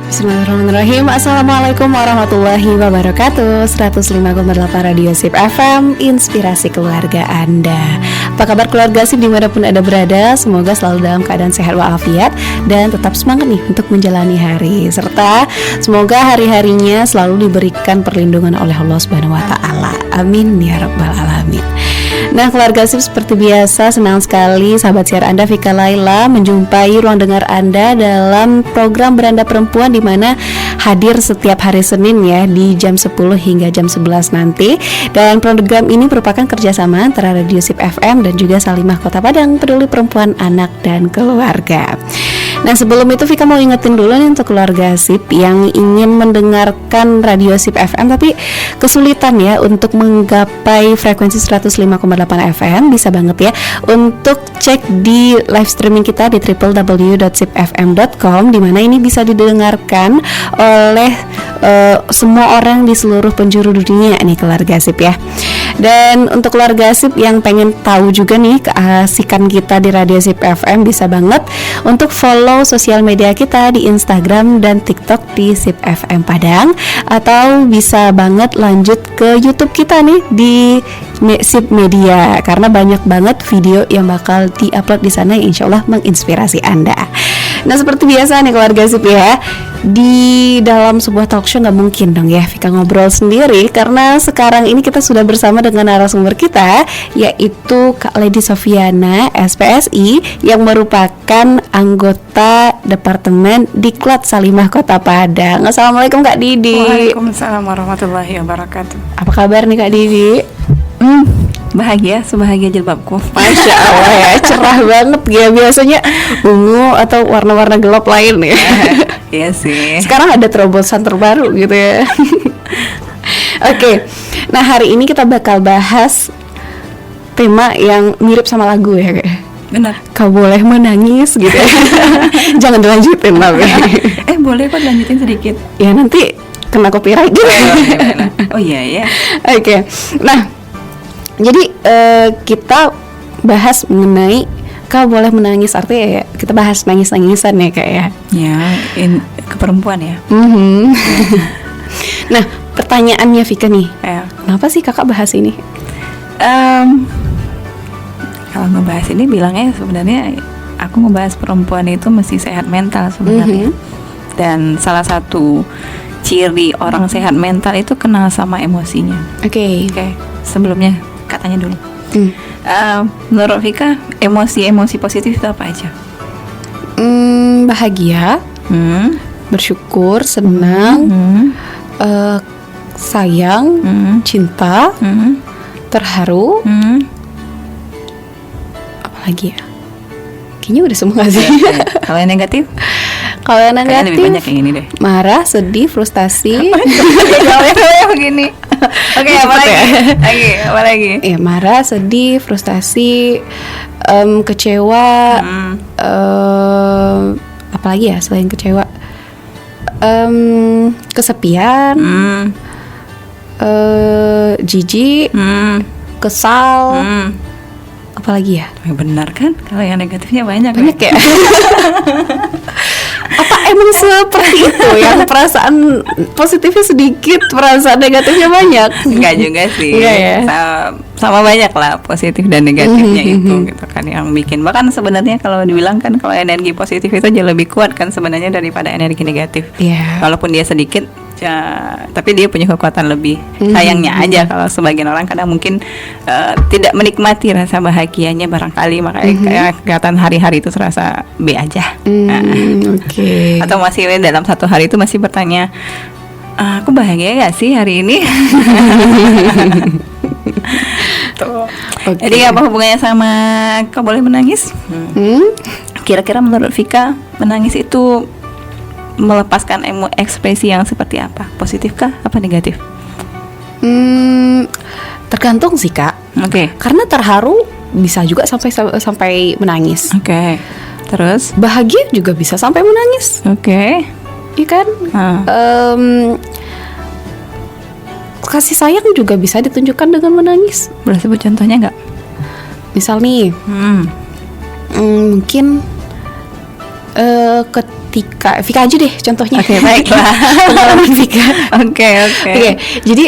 Bismillahirrahmanirrahim. Assalamualaikum warahmatullahi wabarakatuh. 105,8 Radio Sip FM, inspirasi keluarga Anda. Apa kabar keluarga Sip dimanapun Anda berada? Semoga selalu dalam keadaan sehat walafiat dan tetap semangat nih untuk menjalani hari. Serta semoga hari-harinya selalu diberikan perlindungan oleh Allah Subhanahu wa Ta'ala. Amin ya rabbal alamin. Nah keluarga Sip, seperti biasa senang sekali sahabat siar Anda Vika Laila menjumpai ruang dengar Anda dalam program Beranda Perempuan, di mana hadir setiap hari Senin ya di jam 10 hingga jam 11 nanti. Dan program ini merupakan kerjasama antara Radio Sip FM dan juga Salimah Kota Padang, peduli perempuan, anak dan keluarga. Nah sebelum itu Vika mau ingetin dulu nih untuk keluarga Sip yang ingin mendengarkan Radio Sip FM tapi kesulitan ya untuk menggapai frekuensi 105,8 FM, bisa banget ya untuk cek di live streaming kita di www.sipfm.com, di mana ini bisa didengarkan oleh semua orang di seluruh penjuru dunia nih keluarga Sip ya. Dan untuk keluarga Sip yang pengen tahu juga nih keasikan kita di Radio Sip FM, bisa banget untuk follow sosial media kita di Instagram dan TikTok di Sip FM Padang, atau bisa banget lanjut ke YouTube kita nih di Sip Media, karena banyak banget video yang bakal diupload di sana yang insya Allah menginspirasi Anda. Nah seperti biasa nih keluarga Sip ya, di dalam sebuah talk show nggak mungkin dong ya Vika ngobrol sendiri, karena sekarang ini kita sudah bersama dengan narasumber kita, yaitu Kak Lady Sofiana SPSI, yang merupakan anggota Departemen Diklat Salimah Kota Padang. Assalamualaikum Kak Didi. Waalaikumsalam warahmatullahi wabarakatuh. Apa kabar nih Kak Didi? Bahagia, sebahagia jilbabku. Masya Allah ya, cerah banget ya. Biasanya ungu atau warna-warna gelap lain ya. Iya sih. Sekarang ada terobosan terbaru gitu ya. Oke, nah hari ini kita bakal bahas tema yang mirip sama lagu ya kayak. Benar. Kau boleh menangis gitu ya. Jangan dilanjutin tapi. Boleh kok lanjutin sedikit. Ya nanti kena copyright gitu. Oh iya ya. Oke, nah jadi kita bahas mengenai kau boleh menangis, artinya ya kita bahas nangis-nangisan ya Kak ya. Ya, ke perempuan ya. Nah pertanyaannya Vika nih, kenapa sih kakak bahas ini? Kalau ngebahas ini bilangnya sebenarnya aku ngebahas perempuan itu mesti sehat mental sebenarnya. Dan salah satu ciri orang sehat mental itu kenal sama emosinya. Oke. Sebelumnya katanya dulu. Menurut Vika, emosi-emosi positif itu apa aja? Bahagia, bersyukur, senang, sayang, cinta, terharu, apa lagi ya? Kayaknya udah semua gak sih? Kalau yang negatif? Kalau yang negatif lebih banyak yang ini deh. Marah, sedih, frustasi. Kalau begini. Oke, apa lagi? Ya, marah, sedih, frustasi, kecewa, apa lagi ya selain kecewa? Kesepian, jijik, kesal, apa lagi ya? Benar kan? Kalau yang negatifnya banyak ya. Apa emang seperti itu? Yang perasaan positifnya sedikit, perasaan negatifnya banyak? Enggak juga sih. Ya? Sama banyak lah positif dan negatifnya itu gitu kan yang bikin. Bahkan sebenarnya kalau dibilang kan kalau energi positif itu jauh lebih kuat kan sebenarnya daripada energi negatif. Walaupun dia sedikit tapi dia punya kekuatan lebih. Sayangnya aja kalau sebagian orang kadang mungkin tidak menikmati rasa bahagianya barangkali, makanya kayak kelihatan hari-hari itu terasa B aja. Atau masih dalam satu hari itu masih bertanya, aku bahagia gak sih hari ini? Jadi apa hubungannya sama kau boleh menangis? Kira-kira menurut Vika menangis itu melepaskan ekspresi yang seperti apa? Positifkah apa negatif? Tergantung sih Kak. Karena terharu bisa juga sampai menangis. Terus bahagia juga bisa sampai menangis. Iya kan? Kasih sayang juga bisa ditunjukkan dengan menangis. Boleh sebut contohnya nggak? Misal nih, mungkin Vika aja deh contohnya. Oke, baiklah. Pengalaman Vika. Oke. Jadi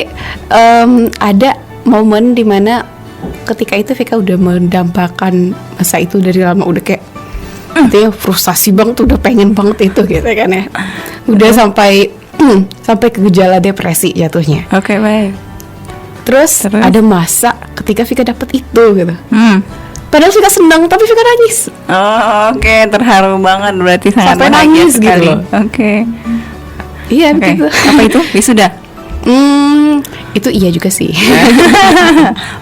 ada momen dimana ketika itu Vika udah mendambakan masa itu dari lama, udah kayak dia frustasi banget, udah pengen banget itu gitu kan ya. Udah sampai ke gejala depresi jatuhnya. Oke, baik. Terus ada masa ketika Vika dapet itu gitu. Padahal Vika senang tapi Vika nangis. Oh, oke, terharu banget berarti, sangat sampai bahagia nangis sekali. gitu. Oke. Iya, begitu. Apa itu? Wisuda? Itu iya juga sih.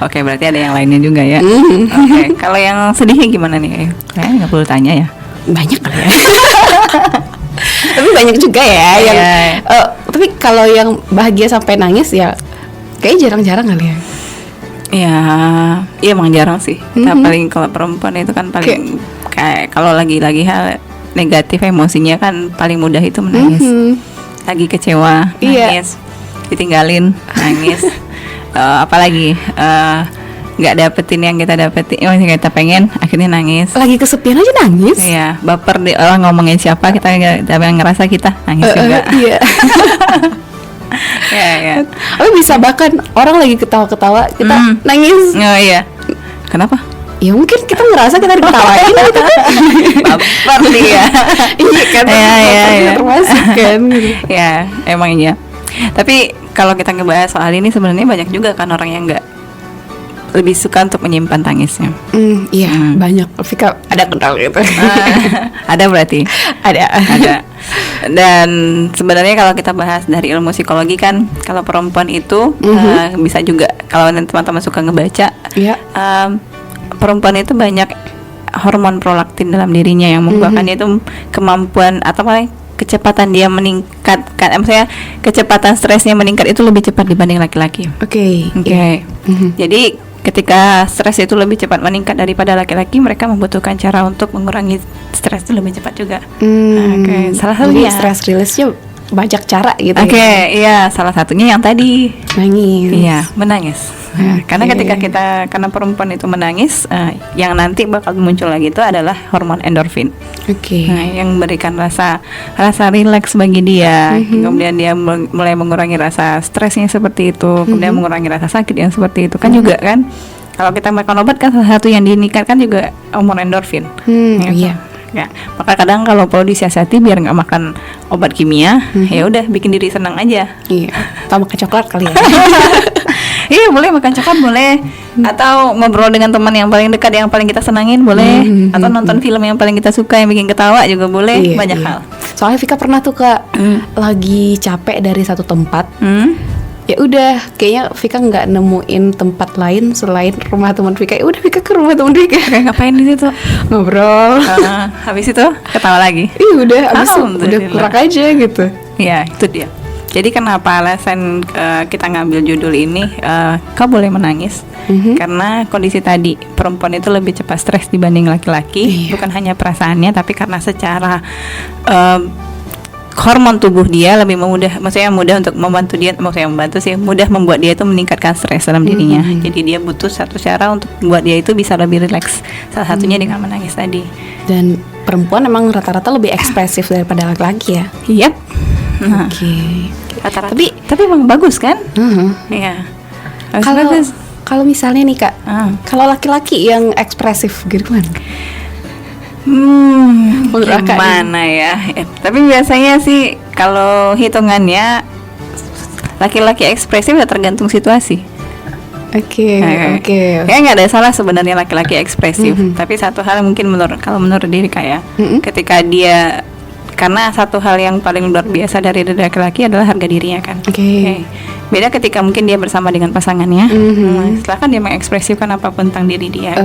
Oke, berarti ada yang lainnya juga ya. Oke, kalau yang sedihnya gimana nih? Kayaknya nggak perlu tanya ya. Banyak kali ya. Tapi banyak juga ya yang tapi kalau yang bahagia sampai nangis ya kayaknya jarang-jarang kali ya. Iya emang jarang sih. Kita paling kalau perempuan itu kan paling kayak kalau lagi hal negatif emosinya kan paling mudah itu menangis. Lagi kecewa, nangis. Ditinggalin, nangis. Apalagi nggak dapetin yang kita pengen, akhirnya nangis. Lagi kesepian aja nangis. Iya, baper di orang ngomongin siapa, kita ngerasa kita nangis juga. Iya. Ya. Tapi bisa bahkan orang lagi ketawa-ketawa kita nangis. Oh iya. Kenapa? Ya mungkin kita ngerasa kita diketawain gitu kan. Baper dia. Iya kan. Iya. Termasuk kan. Gitu. Ya, emang iya. Tapi kalau kita ngebahas soal ini sebenarnya banyak juga kan orang yang lebih suka untuk menyimpan tangisnya. Iya, banyak. Vika ada kenal gitu. Ada berarti. Ada. Dan sebenarnya kalau kita bahas dari ilmu psikologi kan, kalau perempuan itu bisa juga, kalau teman-teman suka ngebaca, perempuan itu banyak hormon prolaktin dalam dirinya yang membuahkan itu kemampuan atau kecepatan dia meningkatkan, maksudnya kecepatan stresnya meningkat itu lebih cepat dibanding laki-laki. Oke. Jadi ketika stres itu lebih cepat meningkat daripada laki-laki, mereka membutuhkan cara untuk mengurangi stres itu lebih cepat juga. Salah satunya stress release-nya banyak cara gitu. Iya, salah satunya yang tadi nangis. Iya, menangis. Karena karena perempuan itu menangis, yang nanti bakal muncul lagi itu adalah hormon endorfin. Yang memberikan rasa rileks bagi dia. Kemudian dia mulai mengurangi rasa stresnya seperti itu, kemudian mengurangi rasa sakit yang seperti itu kan juga kan. Kalau kita makan obat kan salah satu yang dinikatkan juga hormon endorfin. Iya. Ya, maka kadang kalau perlu disiasati biar nggak makan obat kimia, ya udah bikin diri senang aja. Iya. Atau makan coklat kali ya. Iya, boleh makan coklat boleh, atau ngobrol dengan teman yang paling dekat yang paling kita senangin boleh, atau nonton film yang paling kita suka yang bikin ketawa juga boleh. Banyak hal. Soalnya Vika pernah tuh Kak, lagi capek dari satu tempat. Ya udah, kayaknya Vika nggak nemuin tempat lain selain rumah teman Vika. Ya udah, Vika ke rumah teman Vika. Ngapain di situ? Ngobrol. Habis itu ketawa lagi. Iya udah, udah kurang aja gitu. Iya, itu dia. Jadi kenapa alasan kita ngambil judul ini, kau boleh menangis? Karena kondisi tadi, perempuan itu lebih cepat stres dibanding laki-laki. Bukan hanya perasaannya, tapi karena secara hormon tubuh dia lebih mudah untuk membantu dia, mudah membuat dia itu meningkatkan stres dalam dirinya. Jadi dia butuh satu cara untuk membuat dia itu bisa lebih rileks. Salah satunya dengan menangis tadi. Dan perempuan emang rata-rata lebih ekspresif daripada laki-laki ya. Yep. Tapi emang bagus kan? Iya. Kalau misalnya nih Kak, kalau laki-laki yang ekspresif gimana? Gimana ya? Tapi biasanya sih kalau hitungannya laki-laki ekspresif ya tergantung situasi. Oke. Kayaknya nggak ada salah sebenarnya laki-laki ekspresif. Tapi satu hal mungkin menurut diri kayak ketika dia, karena satu hal yang paling luar biasa dari laki-laki adalah harga dirinya kan. Beda ketika mungkin dia bersama dengan pasangannya, silahkan dia mengekspresikan apapun tentang diri dia.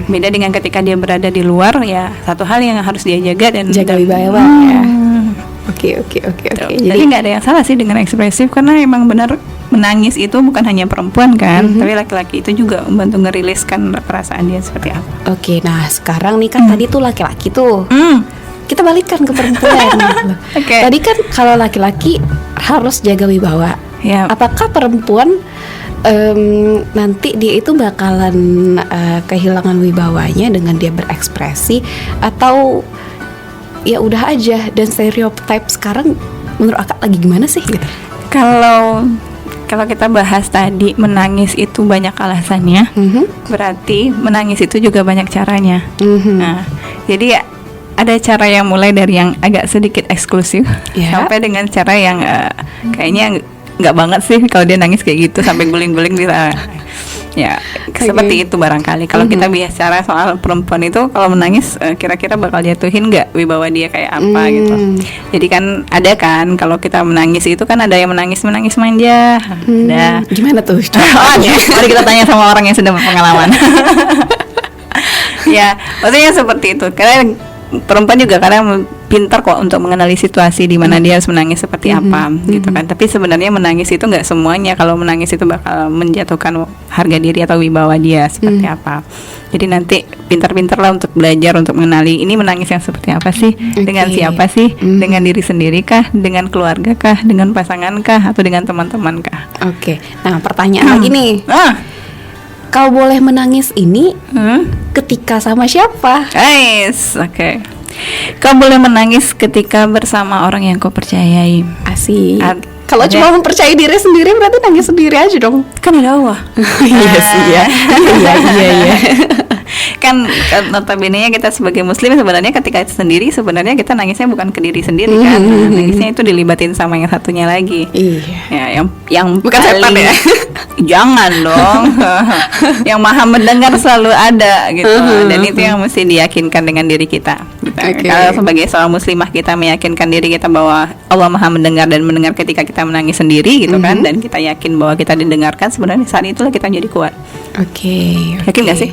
Beda dengan ketika dia berada di luar, ya satu hal yang harus dia jaga dan jaga wibawa ya. Oke. Jadi nggak ada yang salah sih dengan ekspresif, karena emang benar menangis itu bukan hanya perempuan kan, tapi laki-laki itu juga membantu ngeriliskan perasaan dia seperti apa. Nah sekarang nih kan tadi tuh laki-laki tuh. Kita balikkan ke perempuan. Tadi kan kalau laki-laki harus jaga wibawa. Apakah perempuan nanti dia itu bakalan kehilangan wibawanya dengan dia berekspresi, atau ya udah aja, dan stereotype sekarang menurut Akak lagi gimana sih gitu? Kalau kita bahas tadi menangis itu banyak alasannya, berarti menangis itu juga banyak caranya. Nah, jadi ada cara yang mulai dari yang agak sedikit eksklusif sampai dengan cara yang kayaknya nggak banget sih kalau dia nangis kayak gitu sampai guling-guling bisa. Ya, seperti itu barangkali. Kalau kita bicara soal perempuan itu kalau menangis kira-kira bakal jatuhin nggak wibawa dia kayak apa gitu. Jadi kan ada kan kalau kita menangis itu kan ada yang menangis manja. Ada. Gimana tuh? Mari kita tanya sama orang yang sudah berpengalaman. Ya, maksudnya seperti itu. Karena perempuan juga kadang pintar kok untuk mengenali situasi di mana dia harus menangis seperti apa gitu kan. Tapi sebenarnya menangis itu nggak semuanya. Kalau menangis itu bakal menjatuhkan harga diri atau wibawa dia seperti apa. Jadi nanti pintar-pintarlah untuk belajar untuk mengenali ini menangis yang seperti apa sih, dengan siapa sih, dengan diri sendiri kah, dengan keluarga kah, dengan pasangan kah, atau dengan teman-teman kah. Oke. Nah, pertanyaan lagi nih. Kau boleh menangis ini ketika sama siapa? Nice, oke. Kau boleh menangis ketika bersama orang yang kau percayai. Asik. Kalau cuma mempercayai diri sendiri berarti nangis sendiri aja dong. Kan ada Allah. Iya sih ya. Iya. Kan notabene kita sebagai muslim sebenarnya ketika sendiri sebenarnya kita nangisnya bukan ke diri sendiri kan. Nangisnya itu dilibatin sama yang satunya lagi. Iya. Ya, yang bukan setan ya. Jangan dong. Yang maha mendengar selalu ada gitu. Dan itu yang mesti diyakinkan dengan diri kita. Kalau sebagai seorang muslimah kita meyakinkan diri kita bahwa Allah maha mendengar dan mendengar ketika kita menangis sendiri gitu kan, dan kita yakin bahwa kita didengarkan, sebenarnya saat itulah kita jadi kuat. Yakin gak sih?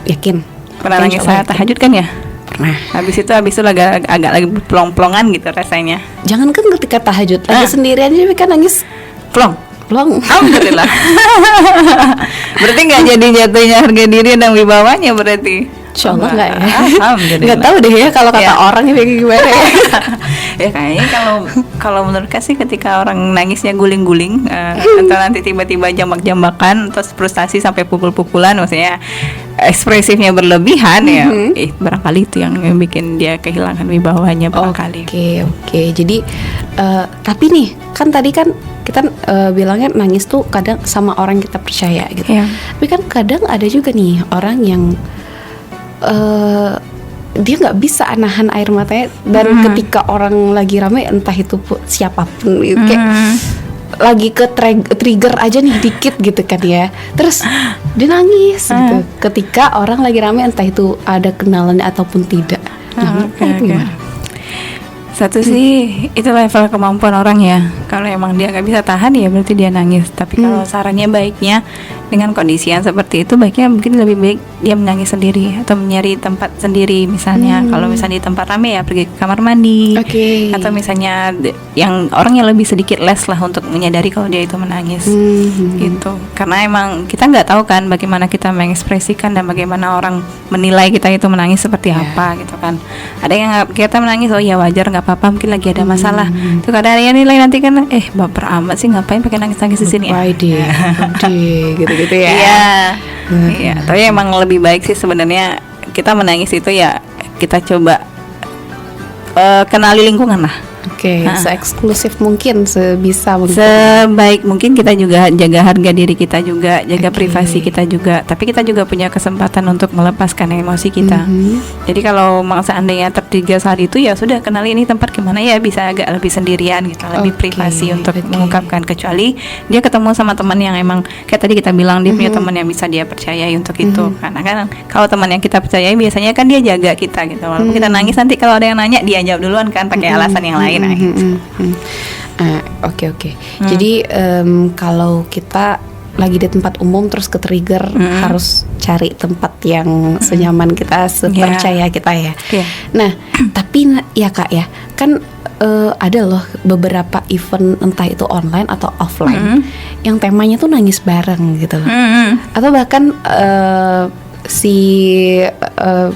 Yakin. Pernah nangis saat tahajud kan ya? Pernah. Habis itu agak lagi plong-plongan gitu rasanya. Jangan kan ketika tahajud lagi sendirian aja kan nangis plong. Alhamdulillah. Berarti nggak jadi jatuhnya harga diri dan wibawanya berarti. Insyaallah nggak ya. Alhamdulillah. Nggak tahu deh ya kalau kata orang itu gimana ya. Ya kayaknya kalau menurut sih ketika orang nangisnya guling-guling atau nanti tiba-tiba jambak-jambakan terus frustasi sampai pukul-pukulan, maksudnya ekspresifnya berlebihan ya, barangkali itu yang bikin dia kehilangan wibawanya barangkali. Oke. Jadi tapi nih kan tadi kan kita bilangnya nangis tuh kadang sama orang yang kita percaya gitu. Tapi kan kadang ada juga nih orang yang dia nggak bisa nahan air matanya, dan ketika orang lagi rame entah itu siapapun gitu, kayak lagi ke trigger aja nih dikit gitu kan ya, terus dia nangis gitu ketika orang lagi rame entah itu ada kenalannya ataupun tidak. Gimana? Satu sih itu level kemampuan orang ya. Kalau emang dia nggak bisa tahan ya berarti dia nangis. Tapi kalau sarannya baiknya dengan kondisi yang seperti itu baiknya mungkin lebih baik dia menangis sendiri atau mencari tempat sendiri. Misalnya kalau misalnya di tempat rame ya pergi ke kamar mandi. Atau misalnya yang orang yang lebih sedikit less lah untuk menyadari kalau dia itu menangis gitu. Karena emang kita nggak tahu kan bagaimana kita mengekspresikan dan bagaimana orang menilai kita itu menangis seperti apa gitu kan. Ada yang kita menangis oh ya wajar, nggak apa-apa, mungkin lagi ada masalah. Itu kadang ada yang nilai nanti kan baper amat sih, ngapain pakai nangis-nangis di sini ya. Gitu ya. Iya, tapi emang lebih baik sih sebenarnya kita menangis itu ya kita coba kenali lingkungan lah. Se-eksklusif mungkin, sebisa mungkin. Sebaik mungkin kita juga jaga harga diri kita juga, jaga privasi kita juga. Tapi kita juga punya kesempatan untuk melepaskan emosi kita. Jadi kalau seandainya tertiga saat itu ya sudah kenali ini tempat gimana ya, bisa agak lebih sendirian gitu, lebih privasi untuk mengungkapkan. Kecuali dia ketemu sama teman yang emang kayak tadi kita bilang dia punya teman yang bisa dia percayai untuk itu. Karena kan kalau teman yang kita percayai biasanya kan dia jaga kita gitu. Walaupun kita nangis nanti kalau ada yang nanya dia jawab duluan kan pakai alasan yang lain. Oke. Jadi kalau kita lagi di tempat umum terus ke-trigger harus cari tempat yang senyaman kita, sepercaya kita ya. Nah, tapi ya Kak ya, kan ada loh beberapa event entah itu online atau offline yang temanya tuh nangis bareng gitu. Atau bahkan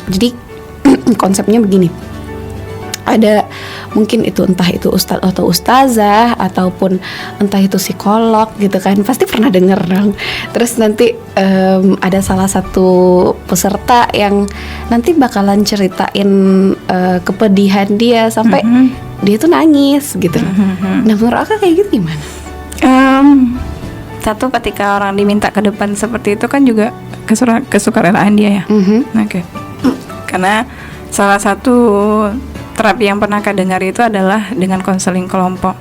jadi konsepnya begini. ada mungkin itu entah itu ustadz atau ustazah ataupun entah itu psikolog gitu kan, pasti pernah denger dong. Terus nanti ada salah satu peserta yang nanti bakalan ceritain kepedihan dia sampai dia tuh nangis gitu. Nah menurut Aka kayak gitu gimana? Satu, ketika orang diminta ke depan seperti itu kan juga kesukarelaan dia ya. Oke. Karena salah satu terapi yang pernah Kak dengar itu adalah dengan konseling kelompok.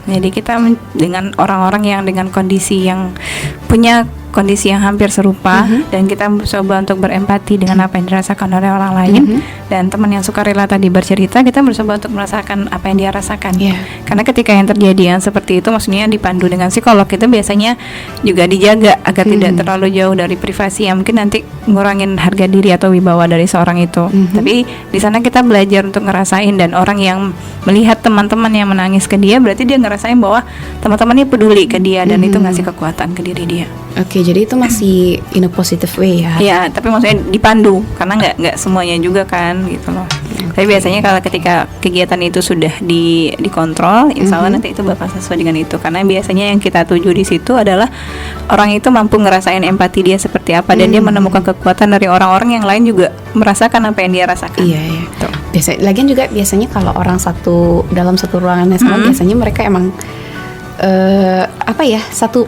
Jadi kita dengan orang-orang yang dengan kondisi yang punya kondisi yang hampir serupa, dan kita mencoba untuk berempati dengan apa yang dirasakan oleh orang lain. Dan teman yang suka rela tadi bercerita, kita mencoba untuk merasakan apa yang dia rasakan. Karena ketika yang terjadi yang seperti itu, maksudnya dipandu dengan psikolog, itu biasanya juga dijaga agar tidak terlalu jauh dari privasi yang mungkin nanti ngurangin harga diri atau wibawa dari seorang itu. Tapi di sana kita belajar untuk ngerasain, dan orang yang melihat teman-teman yang menangis ke dia, berarti dia ngerasain bahwa teman-temannya peduli ke dia, dan itu ngasih kekuatan ke diri dia. Oke, jadi itu masih in a positive way ya? Iya, tapi maksudnya dipandu, karena nggak semuanya juga kan, gitu loh. Tapi biasanya kalau ketika kegiatan itu sudah dikontrol, insya Allah nanti itu bakal sesuai dengan itu. Karena biasanya yang kita tuju di situ adalah orang itu mampu ngerasain empati dia seperti apa, dan dia menemukan kekuatan dari orang-orang yang lain juga merasakan apa yang dia rasakan. Iya. Tuh. Lagian juga biasanya kalau orang dalam satu ruangan yang sama, biasanya mereka emang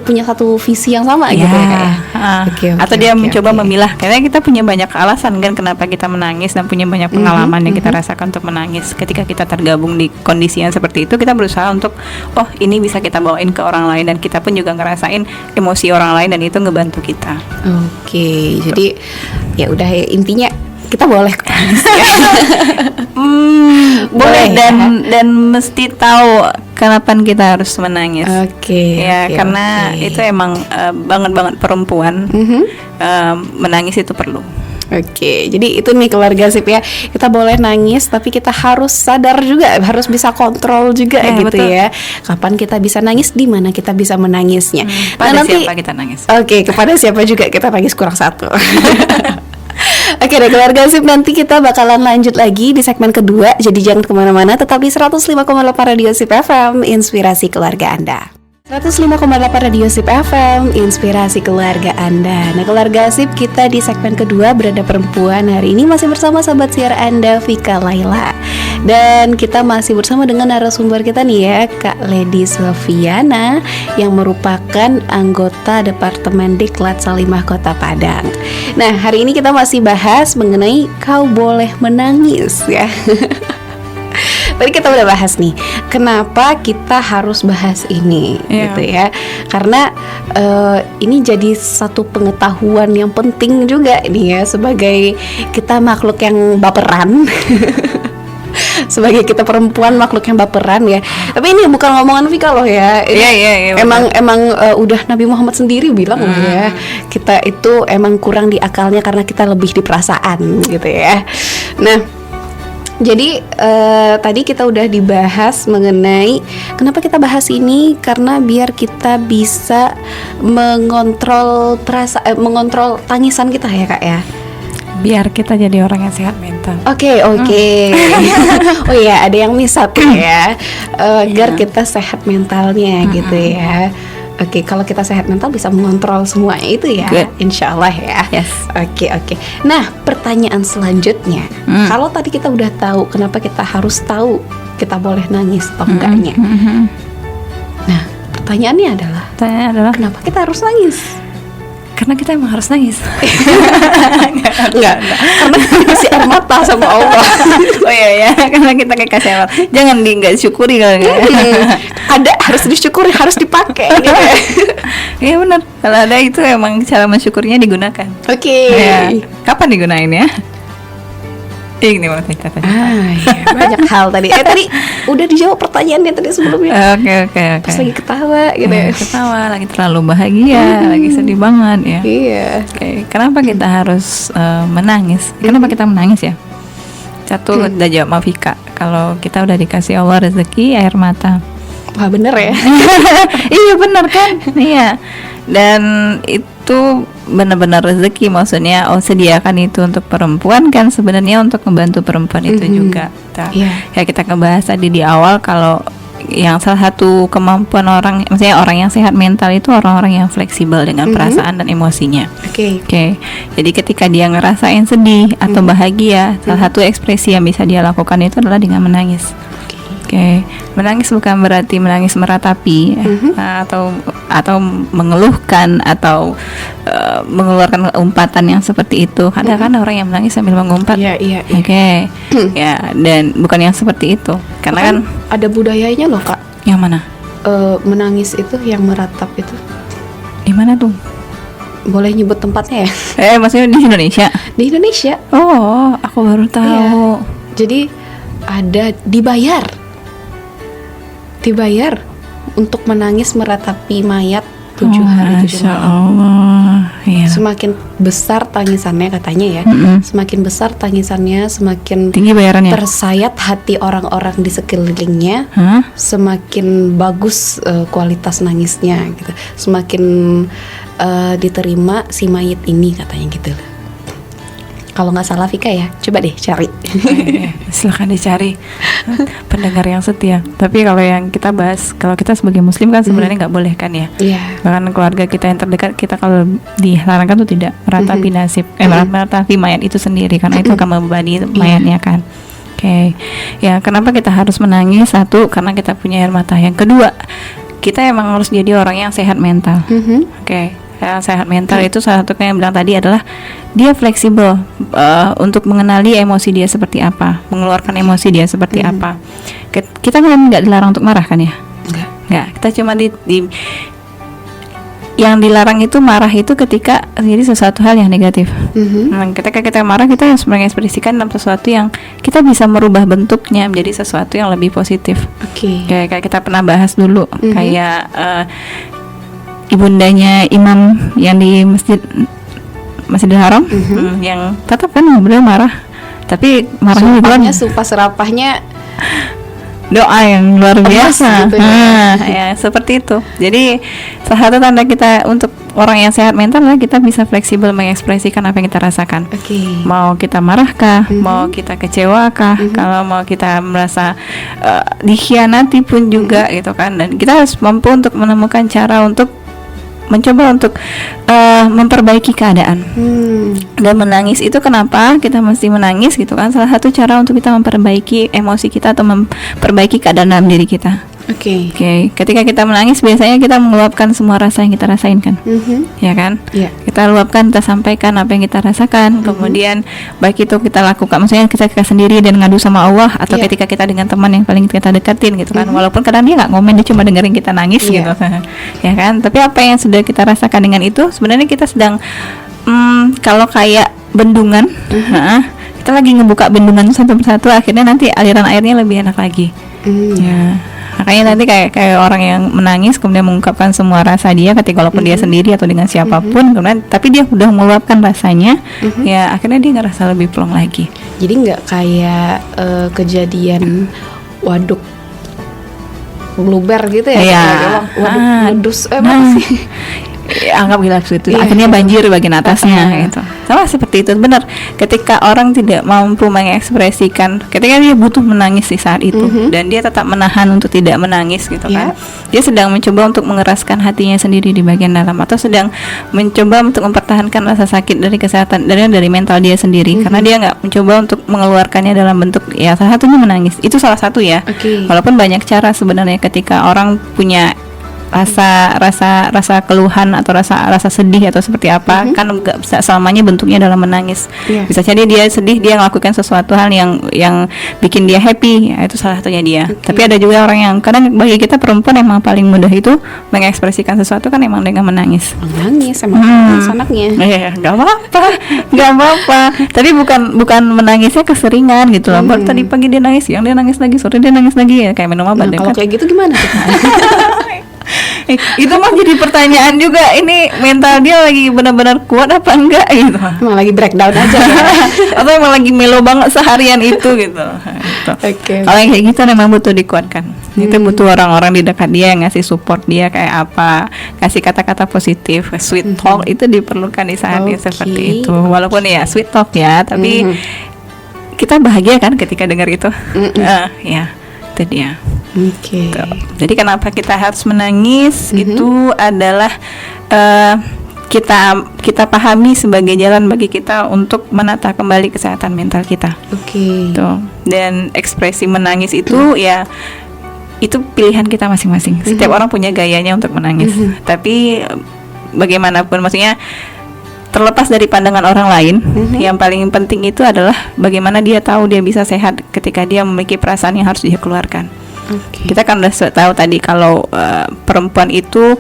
punya satu visi yang sama gitu ya. Atau dia mencoba memilah, karena kita punya banyak alasan kan kenapa kita menangis, dan punya banyak pengalaman yang kita rasakan untuk menangis. Ketika kita tergabung di kondisi yang seperti itu, kita berusaha untuk ini bisa kita bawain ke orang lain, dan kita pun juga ngerasain emosi orang lain, dan itu ngebantu kita. Oke, jadi ya udah, intinya kita boleh boleh dan mesti tahu kapan kita harus menangis. Karena itu emang banget perempuan menangis itu perlu. Jadi itu nih keluarga sip ya, kita boleh nangis tapi kita harus sadar juga, harus bisa kontrol juga gitu betul. Ya kapan kita bisa nangis, di mana kita bisa menangisnya. Pada siapa kita nangis? Kepada siapa juga kita nangis, kurang satu. Oke deh keluarga sip, nanti kita bakalan lanjut lagi di segmen kedua. Jadi jangan kemana-mana, tetap di 105,8 Radio Sip FM, inspirasi keluarga Anda. 105,8 Radio Sip FM, inspirasi keluarga Anda. Nah keluarga Sip, kita di segmen kedua Beranda Perempuan. Hari ini masih bersama sahabat siar Anda, Vika Laila. Dan kita masih bersama dengan narasumber kita nih ya, Kak Lady Sofiana, yang merupakan anggota Departemen Diklat Salimah Kota Padang. Nah hari ini kita masih bahas mengenai kau boleh menangis ya. Tadi kita udah bahas nih, kenapa kita harus bahas ini, gitu ya? Karena ini jadi satu pengetahuan yang penting juga nih ya, sebagai kita makhluk yang baperan. Sebagai kita perempuan makhluk yang baperan ya. Tapi ini bukan ngomongan Vika loh ya. Iya. Emang udah Nabi Muhammad sendiri bilang loh ya, kita itu emang kurang di akalnya karena kita lebih di perasaan gitu ya. Nah. Jadi tadi kita udah dibahas mengenai kenapa kita bahas ini, karena biar kita bisa mengontrol mengontrol tangisan kita ya Kak ya. Biar kita jadi orang yang sehat mental. Oke. Oh iya, ada yang misal ya, agar kita sehat mentalnya gitu ya. Oke, kalau kita sehat mental bisa mengontrol semua itu ya. Good. Insya Allah ya. Yes. Oke. Nah, pertanyaan selanjutnya, kalau tadi kita udah tahu kenapa kita harus tahu kita boleh nangis atau enggaknya. Nah, pertanyaannya adalah kenapa kita harus nangis? Karena kita emang harus nangis. Enggak. Karena kita kasih air mata sama Allah. Oh iya, karena kita kasih air mata. Jangan nggak syukuri kalau nggak. Ada, harus disyukuri, harus dipakai. Gitu. Iya benar. Kalau ada itu emang cara mensyukurnya digunakan. Oke. Ya. Kapan digunain ya? Ini mau cerita tadi. Iya, banyak hal tadi. Tadi udah dijawab pertanyaannya tadi sebelumnya. Oke. Pas lagi ketawa gitu. Ketawa, lagi terlalu bahagia, lagi sedih banget ya. Iya. Oke. Kenapa kita harus menangis? Kenapa kita menangis ya? Satu, udah jawab sama Vika. Kalau kita udah dikasih Allah rezeki air mata. Wah bener ya. Iya bener kan? Iya. Dan itu benar-benar rezeki, maksudnya sediakan itu untuk perempuan kan sebenarnya untuk membantu perempuan itu juga. Kayak kita ngebahas tadi di awal, kalau yang salah satu kemampuan orang, maksudnya orang yang sehat mental itu orang-orang yang fleksibel dengan perasaan dan emosinya. Oke. Jadi ketika dia ngerasain sedih atau bahagia, salah satu ekspresi yang bisa dia lakukan itu adalah dengan menangis. Menangis bukan berarti menangis meratapi, atau mengeluhkan atau mengeluarkan umpatan yang seperti itu. Ada kan orang yang menangis sambil mengumpat. Iya. Ya, dan bukan yang seperti itu. Karena kan ada budayanya loh, Kak. Yang mana? Menangis itu yang meratap itu. Di mana tuh? Boleh nyebut tempatnya ya? Maksudnya di Indonesia? Di Indonesia. Oh, aku baru tahu. Jadi ada dibayar untuk menangis meratapi mayat 7 hari 7 malam. Allah. Iya. Semakin besar tangisannya katanya ya, semakin besar tangisannya, semakin tinggi bayarannya, tersayat hati orang-orang di sekelilingnya, semakin bagus kualitas nangisnya gitu, semakin diterima si mayit ini katanya gitu. Kalau nggak salah Vika ya, coba deh cari. Silakan dicari pendengar yang setia. Tapi kalau yang kita bahas, kalau kita sebagai muslim kan sebenarnya nggak boleh kan ya. Bahkan keluarga kita yang terdekat, kita kalau dilarangkan tuh tidak meratapi nasib, meratapi mayat itu sendiri, karena itu akan membebani mayatnya kan. Ya kenapa kita harus menangis? Satu, karena kita punya air mata. Yang kedua, kita emang harus jadi orang yang sehat mental. Ya, sehat mental itu salah satu yang bilang tadi adalah dia fleksibel untuk mengenali emosi dia seperti apa, mengeluarkan emosi dia seperti apa. Kita kan nggak dilarang untuk marah kan ya? Nggak. Kita cuma yang dilarang itu marah itu ketika jadi sesuatu hal yang negatif. Ketika kita marah, kita harus mengekspresikan dalam sesuatu yang kita bisa merubah bentuknya menjadi sesuatu yang lebih positif. Kayak kita pernah bahas dulu, kayak ibundanya imam yang di Masjidil Haram, yang tetap kan beliau marah, tapi marahnya itu kan sumpah serapahnya doa yang luar biasa gitu ya, seperti itu. Jadi salah satu tanda kita untuk orang yang sehat mental adalah kita bisa fleksibel mengekspresikan apa yang kita rasakan. Mau kita marahkah, mau kita kecewakah, kalau mau kita merasa dikhianati pun juga gitu kan. Dan kita harus mampu untuk menemukan cara untuk mencoba untuk memperbaiki keadaan. Dan menangis itu kenapa kita mesti menangis gitu kan? Salah satu cara untuk kita memperbaiki emosi kita atau memperbaiki keadaan dalam diri kita. Ketika kita menangis biasanya kita meluapkan semua rasa yang kita rasain kan, ya kan? Kita luapkan, kita sampaikan apa yang kita rasakan. Kemudian baik itu kita lakukan, maksudnya kita sendiri dan ngadu sama Allah, atau ketika kita dengan teman yang paling kita deketin gitu kan. Walaupun kadang dia nggak ngomen, dia cuma dengerin kita nangis gitu, ya kan? Tapi apa yang sudah kita rasakan dengan itu sebenarnya kita sedang kalau kayak bendungan, kita lagi ngebuka bendungan satu persatu, akhirnya nanti aliran airnya lebih enak lagi. Makanya nanti kayak orang yang menangis kemudian mengungkapkan semua rasa dia ketika walaupun dia sendiri atau dengan siapapun, kemudian tapi dia udah meluapkan rasanya, ya akhirnya dia ngerasa lebih plong lagi. Jadi nggak kayak kejadian waduk bluber gitu ya, waduk ledus sih? Anggap gila itu, akhirnya banjir bagian atasnya gitu. Sama seperti itu, benar. Ketika orang tidak mampu mengekspresikan, ketika dia butuh menangis di saat itu, dan dia tetap menahan untuk tidak menangis gitu kan, dia sedang mencoba untuk mengeraskan hatinya sendiri di bagian dalam, atau sedang mencoba untuk mempertahankan rasa sakit dari kesehatan dari mental dia sendiri, karena dia nggak mencoba untuk mengeluarkannya dalam bentuk ya salah satunya menangis. Itu salah satu ya. Walaupun banyak cara sebenarnya ketika orang punya rasa keluhan atau rasa sedih atau seperti apa, kan nggak bisa selamanya bentuknya dalam menangis. Bisa jadi dia sedih, dia melakukan sesuatu hal yang bikin dia happy, ya, itu salah satunya dia. Tapi ada juga orang yang kadang bagi kita perempuan emang paling mudah itu mengekspresikan sesuatu kan emang dengan menangis emang anaknya. Nggak apa-apa. Tapi bukan menangisnya keseringan gitu loh. Baru tadi pagi dia nangis, siang dia nangis lagi, sore dia nangis lagi, ya kayak minum obat. Kalau kayak gitu gimana? Itu mah jadi pertanyaan juga, ini mental dia lagi benar-benar kuat apa enggak gitu. Emang lagi breakdown aja ya. Atau emang lagi melo banget seharian itu gitu. Gitu. Oke. Kalau yang kayak gitu memang butuh dikuatkan. Itu butuh orang-orang di dekat dia yang ngasih support dia kayak apa, kasih kata-kata positif, sweet talk itu diperlukan di saat dia seperti itu. Walaupun ya sweet talk ya, tapi kita bahagia kan ketika dengar itu. Ya, itu dia. Oke. Jadi kenapa kita harus menangis itu adalah kita pahami sebagai jalan bagi kita untuk menata kembali kesehatan mental kita. Oke. Dan ekspresi menangis itu ya itu pilihan kita masing-masing. Setiap orang punya gayanya untuk menangis. Tapi bagaimanapun, maksudnya terlepas dari pandangan orang lain, yang paling penting itu adalah bagaimana dia tahu dia bisa sehat ketika dia memiliki perasaan yang harus dia keluarkan. Kita kan udah tahu tadi kalau perempuan itu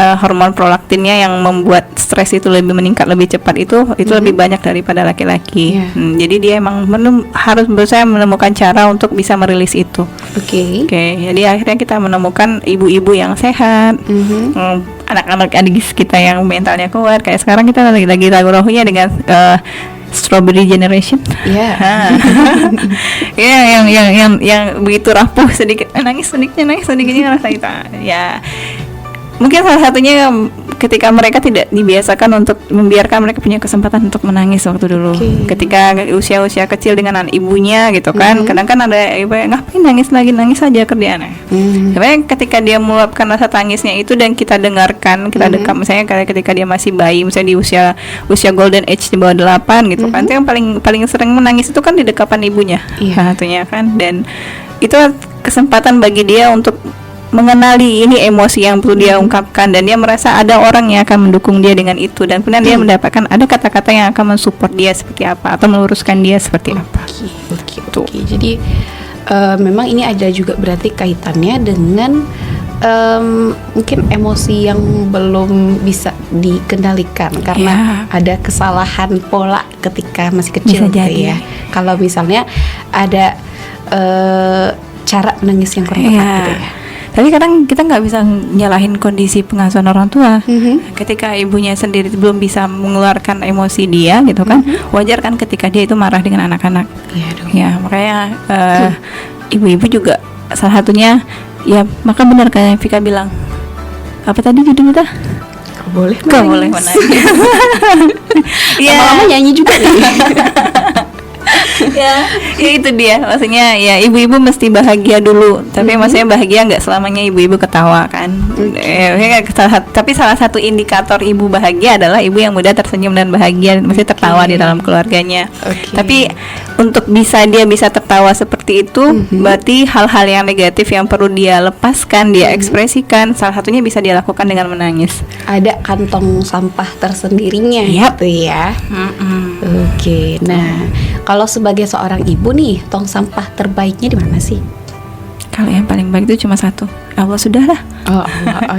hormon prolaktinnya yang membuat stres itu lebih meningkat lebih cepat itu lebih banyak daripada laki-laki. Jadi dia emang harus berusaha menemukan cara untuk bisa merilis itu. Oke. Jadi akhirnya kita menemukan ibu-ibu yang sehat, anak-anak adik kita yang mentalnya kuat. Kayak sekarang kita lagi lagu rohnya dengan Strawberry Generation. Yang begitu rapuh sedikit, nangis sedikitnya rasa itu. Ya. Mungkin salah satunya ketika mereka tidak dibiasakan untuk membiarkan mereka punya kesempatan untuk menangis waktu dulu. Ketika usia-usia kecil dengan anak ibunya gitu kan. Kadang kan ada ibu yang ngapain nangis aja kerjaan. Tapi ketika dia meluapkan rasa tangisnya itu dan kita dengarkan, kita dekam, misalnya ketika dia masih bayi, misalnya di usia golden age di bawah 8 gitu kan. Itu yang paling sering menangis itu kan di dekapan ibunya. Satunya kan, dan itu kesempatan bagi dia untuk mengenali ini emosi yang perlu dia ungkapkan, dan dia merasa ada orang yang akan mendukung dia dengan itu, dan kemudian dia mendapatkan ada kata-kata yang akan mensupport dia seperti apa atau meluruskan dia seperti apa. Oke. Jadi memang ini ada juga berarti kaitannya dengan mungkin emosi yang belum bisa dikendalikan karena ada kesalahan pola ketika masih kecil gitu ya. Kalau misalnya ada cara menangis yang kurang tepat gitu ya. Tapi kadang kita nggak bisa nyalahin kondisi pengasuhan orang tua. Ketika ibunya sendiri belum bisa mengeluarkan emosi dia gitu kan, wajar kan ketika dia itu marah dengan anak-anak. Ya makanya ibu-ibu juga salah satunya ya, maka benar kayak Vika bilang, apa tadi judul kita? Kau boleh menangis. Lama-lama nyanyi juga nih. ya itu dia, maksudnya ya ibu-ibu mesti bahagia dulu, tapi maksudnya bahagia nggak selamanya ibu-ibu ketawa kan. Tapi salah satu indikator ibu bahagia adalah ibu yang mudah tersenyum dan bahagia, maksudnya tertawa di dalam keluarganya. Tapi untuk dia bisa tertawa seperti itu, berarti hal-hal yang negatif yang perlu dia lepaskan, dia ekspresikan, salah satunya bisa dia lakukan dengan menangis. Ada kantong sampah tersendirinya gitu ya. Oke. Nah, kalau sebagai seorang ibu nih, tong sampah terbaiknya di mana sih? Kalau yang paling baik itu cuma satu, Allah sudahlah.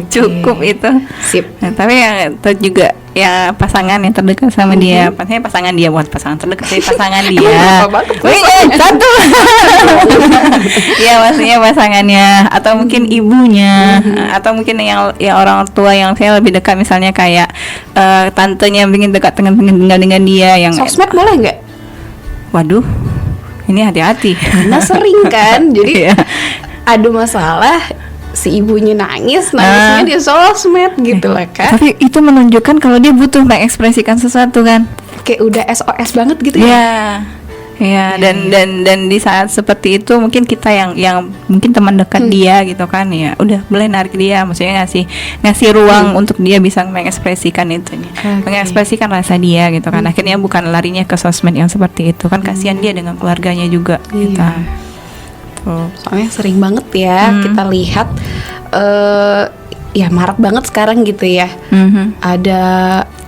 Cukup itu. Sip. Nah, tapi yang itu juga ya pasangan yang terdekat sama dia, maksudnya pasangan dia, bukan pasangan terdekat, tapi pasangan dia. Satu. Ya maksudnya pasangannya, atau mungkin ibunya, atau mungkin yang orang tua yang saya lebih dekat, misalnya kayak tantenya yang ingin dekat dengan dia. Yang sosmed boleh nggak? Waduh, ini hati-hati. Karena sering kan, jadi adu masalah, si ibunya nangisnya di sosmed gitu lah kan. Tapi itu menunjukkan kalau dia butuh mengekspresikan sesuatu kan. Kayak udah SOS banget gitu ya. Dan di saat seperti itu mungkin kita yang mungkin teman dekat dia gitu kan, ya udah boleh narik dia, maksudnya ngasih ruang untuk dia bisa mengekspresikan itunya, mengekspresikan rasa dia gitu kan. Akhirnya bukan larinya ke sosmed yang seperti itu kan, kasihan dia dengan keluarganya juga gitu. Soalnya sering banget ya kita lihat ya marak banget sekarang gitu ya. Ada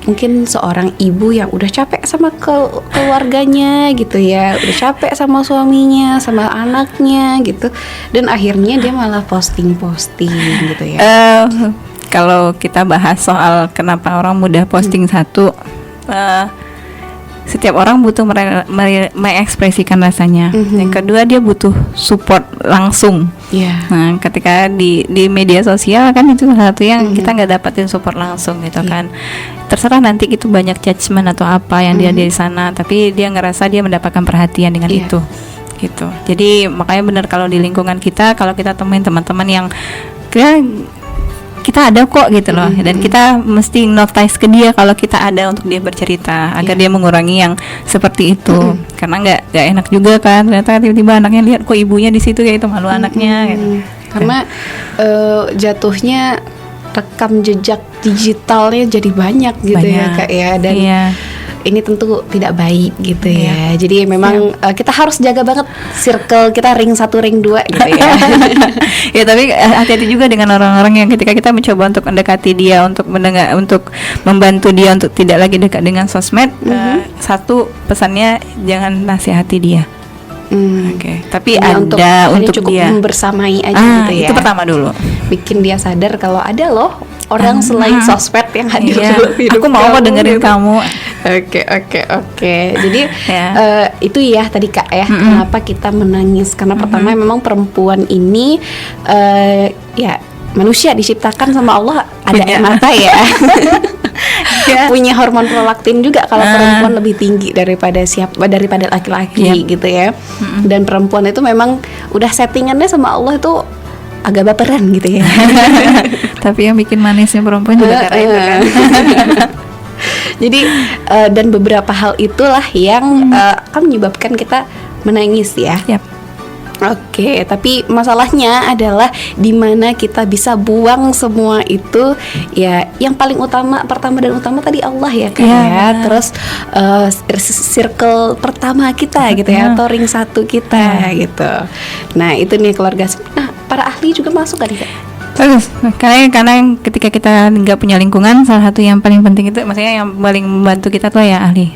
mungkin seorang ibu yang udah capek sama keluarganya gitu ya, udah capek sama suaminya, sama anaknya gitu, dan akhirnya dia malah posting gitu ya. Kalau kita bahas soal kenapa orang mudah posting, satu, setiap orang mengekspresikan rasanya. Yang kedua, dia butuh support langsung. Nah, ketika di media sosial kan itu salah satu yang kita nggak dapatin support langsung gitu kan. Terserah nanti itu banyak judgement atau apa yang dia di sana, tapi dia ngerasa dia mendapatkan perhatian dengan itu gitu. Jadi makanya benar kalau di lingkungan kita, kalau kita temuin teman-teman yang kita ada kok gitu loh, dan kita mesti notice ke dia kalau kita ada untuk dia bercerita agar dia mengurangi yang seperti itu. Karena nggak enak juga kan ternyata tiba-tiba anaknya lihat kok ibunya di situ kayak itu, malu anaknya gitu. Karena jatuhnya rekam jejak digitalnya jadi banyak gitu ya Kak ya, dan ini tentu tidak baik gitu ya. Jadi memang kita harus jaga banget circle kita, ring 1 ring 2 gitu ya. Ya tapi hati-hati juga dengan orang-orang yang ketika kita mencoba untuk mendekati dia, untuk mendengar, untuk membantu dia untuk tidak lagi dekat dengan sosmed. Satu pesannya jangan nasihati dia. Tapi ada untuk cukup dia membersamai aja gitu ya. Itu pertama dulu. Bikin dia sadar kalau ada loh orang selain sosmed yang hadir dalam hidup aku mau kok dengerin gitu. kamu. Oke. Jadi itu ya tadi Kak ya, kenapa kita menangis? Karena pertama memang perempuan ini ya manusia diciptakan sama Allah ada air mata ya. Punya hormon prolaktin juga kalau perempuan lebih tinggi daripada laki-laki gitu ya. Dan perempuan itu memang udah settingannya sama Allah itu agak baperan gitu ya. Tapi yang bikin manisnya perempuan juga karena itu kan. Jadi dan beberapa hal itulah yang akan menyebabkan kita menangis ya. Oke, tapi masalahnya adalah di mana kita bisa buang semua itu ya. Yang paling pertama dan utama tadi Allah ya Kak ya. Terus circle pertama kita gitu ya, atau ring 1 kita gitu. Nah itu nih keluarga. Nah para ahli juga masuk kan Kak? Bagus, karena ketika kita nggak punya lingkungan, salah satu yang paling penting itu, maksudnya yang paling membantu kita tuh ya ahli.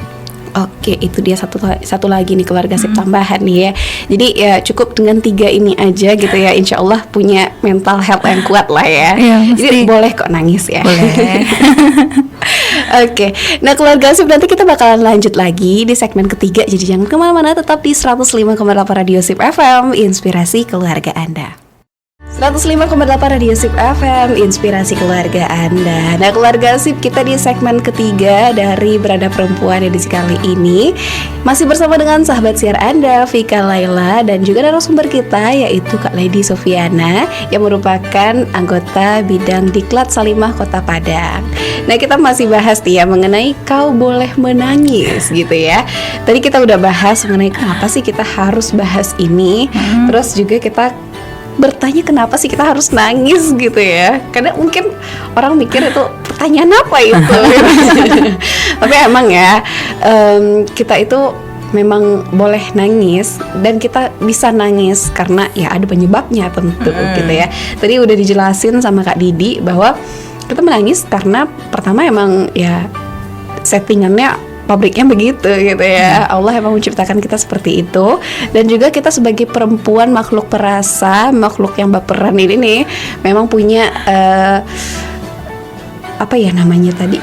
Oke, itu dia satu lagi nih keluarga sip tambahan nih ya. Jadi ya cukup dengan 3 ini aja gitu ya. Insya Allah punya mental health yang kuat lah ya. Jadi boleh kok nangis ya. Boleh. Oke, nah keluarga sip nanti kita bakalan lanjut lagi di segmen ketiga. Jadi jangan kemana-mana, tetap di 105,8 Radio Sip FM, inspirasi keluarga Anda. 105,8 Radio Sip FM, inspirasi keluarga Anda. Nah keluarga Sip, kita di segmen ketiga dari Berada Perempuan edisi kali ini masih bersama dengan sahabat siar Anda, Vika Laila, dan juga narasumber kita yaitu Kak Lady Sofiana yang merupakan anggota bidang Diklat Salimah Kota Padang. Nah kita masih bahas nih ya mengenai kau boleh menangis gitu ya. Tadi kita udah bahas mengenai kenapa sih kita harus bahas ini. Terus juga kita bertanya kenapa sih kita harus nangis gitu ya. Karena mungkin orang mikir itu pertanyaan apa itu. Tapi emang ya kita itu memang boleh nangis, dan kita bisa nangis karena ya ada penyebabnya tentu gitu ya. Tadi udah dijelasin sama Kak Didi bahwa kita menangis karena pertama emang ya settingannya pabriknya begitu gitu ya. Allah emang menciptakan kita seperti itu. Dan juga kita sebagai perempuan, makhluk perasa, makhluk yang baperan ini nih, memang punya apa ya namanya tadi,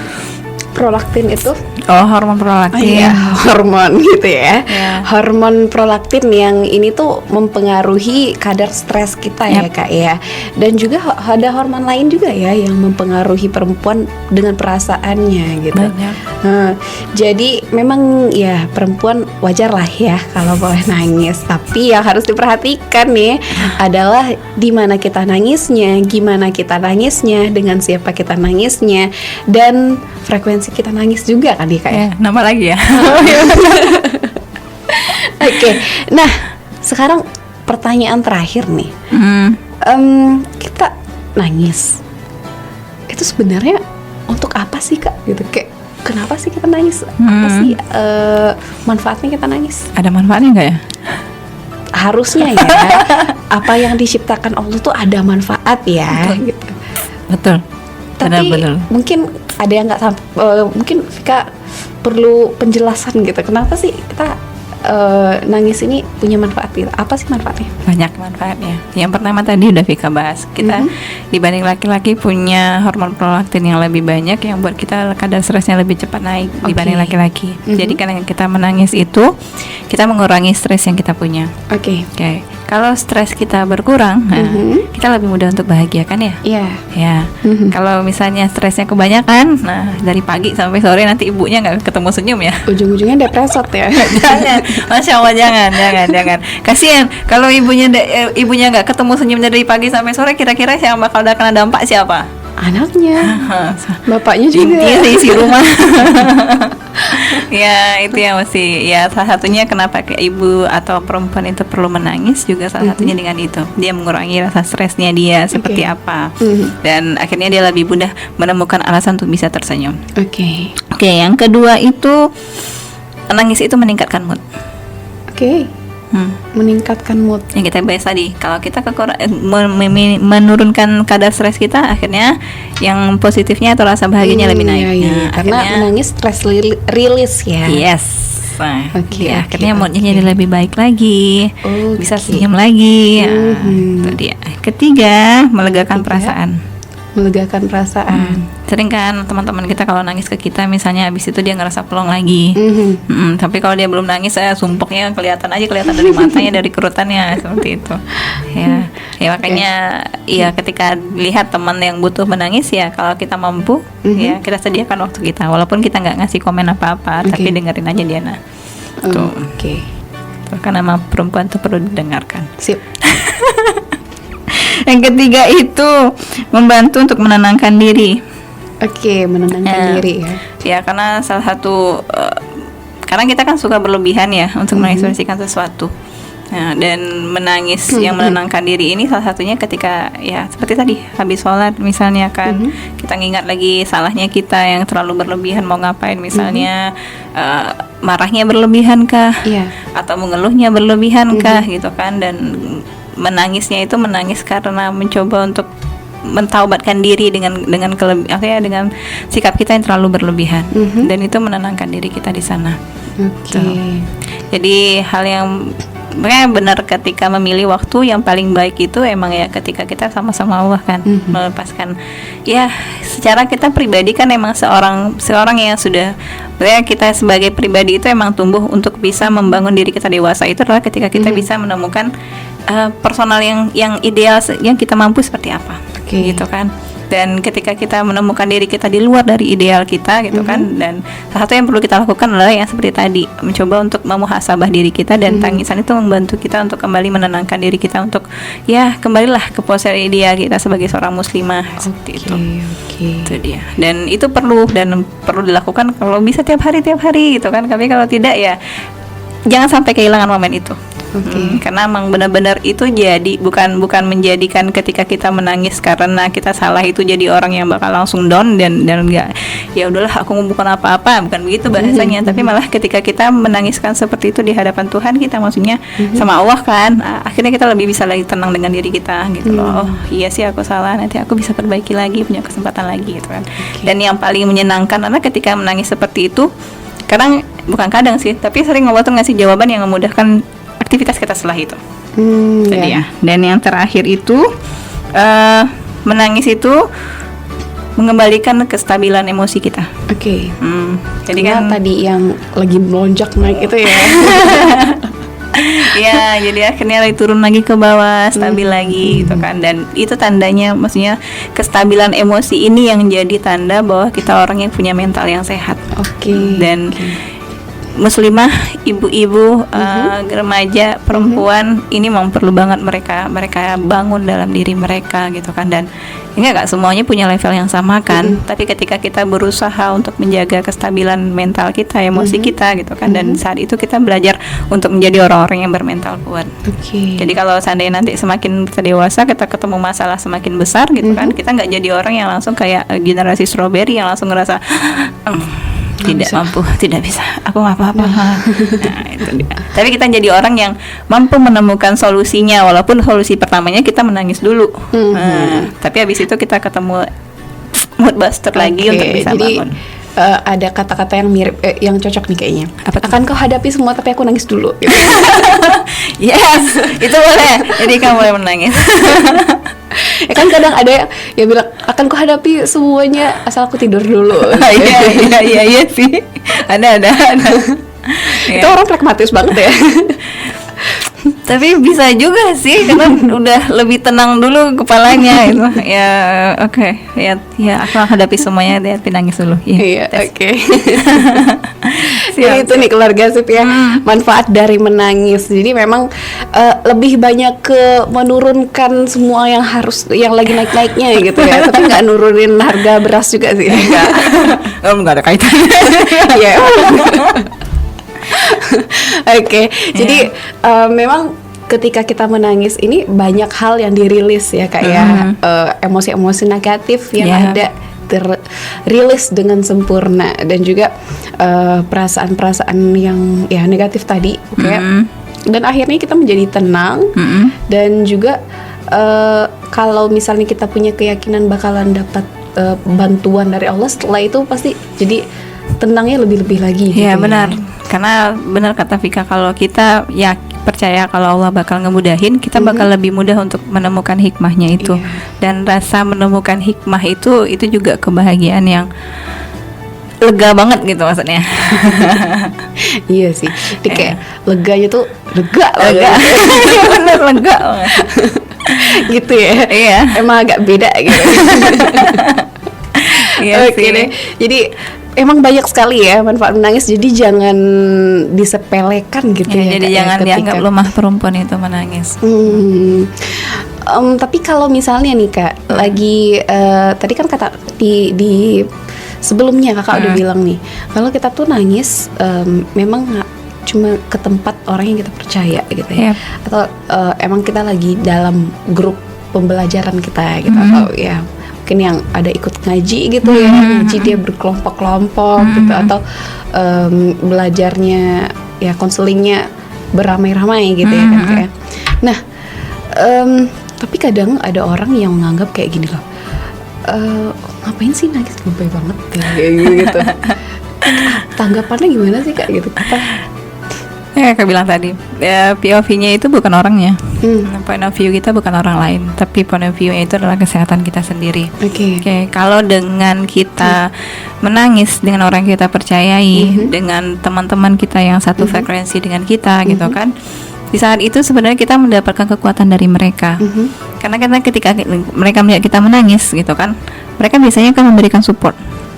prolaktin itu. Hormon prolaktin. Hormon gitu ya. Hormon prolaktin yang ini tuh mempengaruhi kadar stres kita ya Kak ya. Dan juga ada hormon lain juga ya yang mempengaruhi perempuan dengan perasaannya gitu. Jadi memang ya perempuan wajar lah ya kalau boleh nangis. Tapi yang harus diperhatikan nih adalah di mana kita nangisnya, gimana kita nangisnya, dengan siapa kita nangisnya, dan frekuensi kita nangis juga kan Kak ya. Nama lagi ya. Oke, nah sekarang pertanyaan terakhir nih. Kita nangis itu sebenarnya untuk apa sih Kak? Gitu, kayak kenapa sih kita nangis? Apa sih manfaatnya kita nangis? Ada manfaatnya nggak ya? Harusnya ya. Apa yang diciptakan Allah tuh ada manfaat ya. Betul. Tapi mungkin ada yang nggak mungkin Vika perlu penjelasan gitu. Kenapa sih kita nangis ini punya manfaat gitu? Apa sih manfaatnya? Banyak manfaatnya. Yang pertama tadi udah Vika bahas. Kita dibanding laki-laki punya hormon prolaktin yang lebih banyak, yang buat kita kadar stresnya lebih cepat naik dibanding laki-laki. Jadi karena kita menangis itu kita mengurangi stres yang kita punya. kalau stres kita berkurang, kita lebih mudah untuk bahagia kan ya? Iya. Ya. Kalau misalnya stresnya kebanyakan, nah dari pagi sampai sore nanti ibunya nggak ketemu senyum ya. Ujung-ujungnya depresot ya. Jangan, Masya Allah, jangan. Kasihan kalau ibunya nggak ketemu senyum dari pagi sampai sore, kira-kira yang bakal kena dampak siapa? Anaknya, bapaknya juga. Intinya isi rumah. Ya itu yang mesti, ya salah satunya kenapa kayak ibu atau perempuan itu perlu menangis juga salah satunya dengan itu, dia mengurangi rasa stresnya dia seperti apa, dan akhirnya dia lebih mudah menemukan alasan untuk bisa tersenyum. Oke, yang kedua itu menangis itu meningkatkan mood. Meningkatkan mood yang kita bahas tadi. Kalau kita menurunkan kadar stres kita, akhirnya yang positifnya atau rasa bahagianya lebih naik. Karena akhirnya, menangis stress release ya. Yes. Akhirnya moodnya jadi lebih baik lagi, bisa senyum lagi. Itu dia. Ketiga, melegakan perasaan. Sering kan teman-teman kita kalau nangis ke kita, misalnya habis itu dia ngerasa plong lagi. Tapi kalau dia belum nangis, sumpuknya kelihatan dari matanya, dari kerutannya, seperti itu. Ya makanya ya ketika lihat teman yang butuh menangis, ya kalau kita mampu, ya kita sediakan waktu kita, walaupun kita nggak ngasih komen apa-apa, tapi dengerin aja dia. Tuh. Karena sama perempuan tuh perlu didengarkan. Sip. Yang ketiga itu membantu untuk menenangkan diri. Menenangkan diri ya. Ya karena salah satu karena kita kan suka berlebihan ya untuk mengekspresikan sesuatu. Dan menangis yang menenangkan diri ini salah satunya ketika ya seperti tadi habis sholat misalnya kan, kita ngingat lagi salahnya kita yang terlalu berlebihan mau ngapain, misalnya marahnya berlebihan kah, atau mengeluhnya berlebihan kah gitu kan, dan menangisnya itu menangis karena mencoba untuk mentaubatkan diri dengan dengan sikap kita yang terlalu berlebihan, dan itu menenangkan diri kita di sana. Jadi hal yang benar ketika memilih waktu yang paling baik itu emang ya ketika kita sama-sama Allah kan, melepaskan ya secara kita pribadi kan emang seorang yang sudah kita sebagai pribadi itu emang tumbuh untuk bisa membangun diri kita dewasa itu adalah ketika kita bisa menemukan personal yang ideal yang kita mampu seperti apa, gitu kan. Dan ketika kita menemukan diri kita di luar dari ideal kita gitu kan, dan salah satu yang perlu kita lakukan adalah yang seperti tadi, mencoba untuk memuhasabah diri kita, dan tangisan itu membantu kita untuk kembali menenangkan diri kita untuk ya kembalilah ke posisi ideal kita sebagai seorang muslimah, seperti itu. Itu dia. Dan itu perlu dilakukan kalau bisa tiap hari gitu kan. Tapi kalau tidak ya jangan sampai kehilangan momen itu. Karena emang benar-benar itu jadi bukan menjadikan ketika kita menangis karena kita salah itu jadi orang yang bakal langsung down dan enggak ya udahlah aku bukan apa-apa, bukan begitu bahasanya. Tapi malah ketika kita menangiskan seperti itu di hadapan Tuhan kita, maksudnya sama Allah kan, akhirnya kita lebih bisa lagi tenang dengan diri kita gitu loh. Oh iya sih aku salah, nanti aku bisa perbaiki lagi, punya kesempatan lagi gitu kan. Dan yang paling menyenangkan adalah ketika menangis seperti itu, bukan kadang sih, tapi sering Allah tuh ngasih jawaban yang memudahkan aktivitas kita setelah itu. Ya. Dan yang terakhir itu menangis itu mengembalikan kestabilan emosi kita. Jadi kan tadi yang lagi melonjak naik itu ya. Ya, jadi akhirnya turun lagi ke bawah, stabil lagi gitu kan. Dan itu tandanya, maksudnya kestabilan emosi ini yang jadi tanda bahwa kita orang yang punya mental yang sehat. Dan muslimah, ibu-ibu, remaja, perempuan ini memang perlu banget mereka bangun dalam diri mereka gitu kan. Dan ini gak semuanya punya level yang sama kan, tapi ketika kita berusaha untuk menjaga kestabilan mental kita, emosi kita gitu kan, dan saat itu kita belajar untuk menjadi orang-orang yang bermental kuat. Jadi kalau seandainya nanti semakin kita dewasa, kita ketemu masalah semakin besar gitu kan, kita gak jadi orang yang langsung kayak generasi strawberry yang langsung ngerasa tidak mampu, tidak bisa, aku nggak apa-apa. Nah, itu dia. Tapi kita jadi orang yang mampu menemukan solusinya, walaupun solusi pertamanya kita menangis dulu. Tapi habis itu kita ketemu mood booster lagi untuk bisa bangun. Ada kata-kata yang mirip, yang cocok nih kayaknya. Akan kau hadapi semua, tapi aku nangis dulu. Gitu. Yes, itu boleh. Jadi kamu boleh menangis. Ya kan kadang ada yang bilang akan ku hadapi semuanya asal aku tidur dulu. Iya sih. Ada. Itu orang pragmatis banget ya. Tapi bisa juga sih karena udah lebih tenang dulu kepalanya itu. Ya oke. Ya aku hadapi semuanya, dia nangis dulu. Iya, oke. Jadi itu nih keluarga sip ya, manfaat dari menangis. Jadi memang lebih banyak ke menurunkan semua yang lagi naik-naiknya gitu ya. Tapi nggak nurunin harga beras juga sih. Enggak ada kaitannya. Iya. Oke, jadi memang ketika kita menangis ini banyak hal yang dirilis ya, kayak emosi-emosi negatif yang ada terrilis dengan sempurna, dan juga perasaan-perasaan yang ya negatif tadi, dan akhirnya kita menjadi tenang, dan juga kalau misalnya kita punya keyakinan bakalan dapat bantuan dari Allah, setelah itu pasti jadi tenangnya lebih-lebih lagi. Iya gitu, benar. Karena benar kata Vika, kalau kita ya percaya kalau Allah bakal ngemudahin, kita bakal lebih mudah untuk menemukan hikmahnya itu. Dan rasa menemukan hikmah itu juga kebahagiaan yang lega banget gitu maksudnya. Iya sih. Jadi kayak leganya tuh lega. Iya benar, lega banget. Gitu ya. Iya. Emang agak beda gitu. Iya Oke deh. Jadi emang banyak sekali ya manfaat menangis, jadi jangan disepelekan gitu ya. Jadi jangan dianggap lemah perempuan itu menangis. Tapi kalau misalnya nih Kak, lagi tadi kan kata di sebelumnya Kakak udah bilang nih, kalau kita tuh nangis memang cuma ke tempat orang yang kita percaya gitu ya, atau emang kita lagi dalam grup pembelajaran kita gitu, atau ya mungkin yang ada ikut ngaji gitu ya, ngaji dia berkelompok-kelompok gitu, atau belajarnya ya konselingnya beramai-ramai gitu ya kan kayak. Nah, tapi kadang ada orang yang menganggap kayak gini loh, ngapain sih nangis, lebay banget kayak gitu. Tanggapannya gimana sih Kak gitu? Kayak bilang tadi, POV-nya itu bukan orangnya. Point of view kita bukan orang lain, tapi point of view-nya itu adalah kesehatan kita sendiri. Oke, kalau dengan kita menangis dengan orang yang kita percayai, dengan teman-teman kita yang satu frekuensi dengan kita gitu kan, di saat itu sebenarnya kita mendapatkan kekuatan dari mereka. Karena ketika mereka melihat kita menangis gitu kan, mereka biasanya akan memberikan support.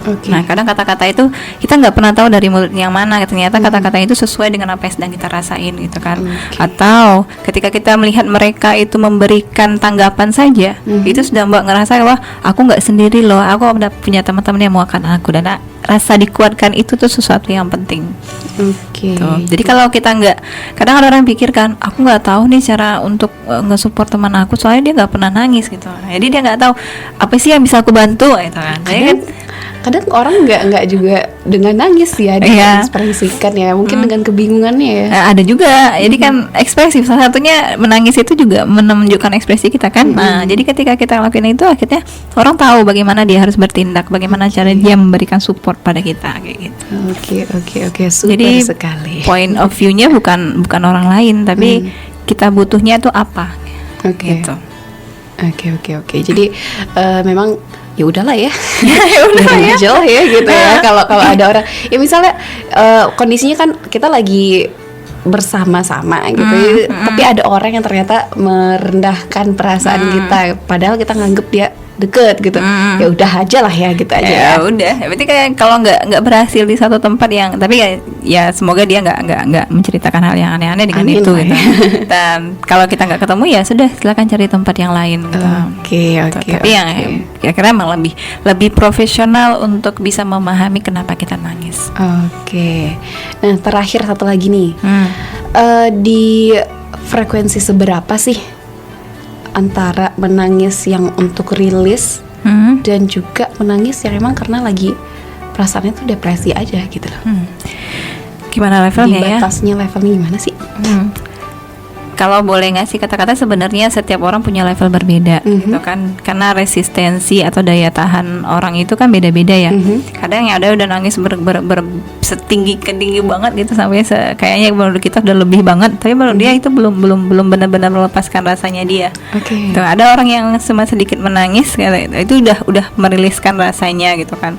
Nah, kadang kata-kata itu kita nggak pernah tahu dari mulut yang mana, ternyata kata-kata itu sesuai dengan apa yang sedang kita rasain gitu kan. Atau ketika kita melihat mereka itu memberikan tanggapan saja, itu sudah Mbak ngerasa wah aku nggak sendiri loh, aku punya teman-teman yang mau akan aku, dan rasa dikuatkan itu tuh sesuatu yang penting. Jadi kalau kita nggak, kadang ada orang pikir kan, aku nggak tahu nih cara untuk nge-support teman aku, soalnya dia nggak pernah nangis gitu. Jadi dia nggak tahu apa sih yang bisa aku bantu gitu kan. Kadang orang nggak juga dengan nangis ya, dia ekspresikan ya, mungkin dengan kebingungannya ya. Ada juga, jadi kan ekspresif, salah satunya menangis itu juga menunjukkan ekspresi kita kan. Nah, jadi ketika kita lakuin itu, akhirnya orang tahu bagaimana dia harus bertindak, bagaimana cara dia memberikan support pada kita kayak gitu. Oke, super jadi, sekali. Point of view-nya bukan orang lain, tapi kita butuhnya itu apa? Gitu. Oke. Jadi memang ya udahlah ya, aja lah ya gitu ya. Kalau ada orang ya misalnya kondisinya kan kita lagi bersama-sama gitu, tapi ada orang yang ternyata merendahkan perasaan kita, padahal kita nganggep dia deket gitu, ya udah aja lah ya gitu aja. Ya udah, berarti kayak kalau nggak berhasil di satu tempat yang, tapi ya semoga dia nggak menceritakan hal yang aneh-aneh dengan itu gitu. Dan kalau kita nggak ketemu ya sudah, silakan cari tempat yang lain gitu. Tapi yang kira-kira emang lebih profesional untuk bisa memahami kenapa kita nangis. Nah terakhir satu lagi nih, di frekuensi seberapa sih antara menangis yang untuk rilis dan juga menangis yang emang karena lagi perasaannya tuh depresi aja gitu loh. Gimana levelnya ya? Batasnya levelnya gimana sih? Kalau boleh ngasih kata-kata, sebenarnya setiap orang punya level berbeda gitu kan, karena resistensi atau daya tahan orang itu kan beda-beda ya. Kadang yang ada udah nangis setinggi banget gitu, sampai kayaknya menurut kita udah lebih banget, tapi menurut dia itu belum benar-benar melepaskan rasanya dia. Tuh, ada orang yang cuma sedikit menangis itu udah meriliskan rasanya gitu kan.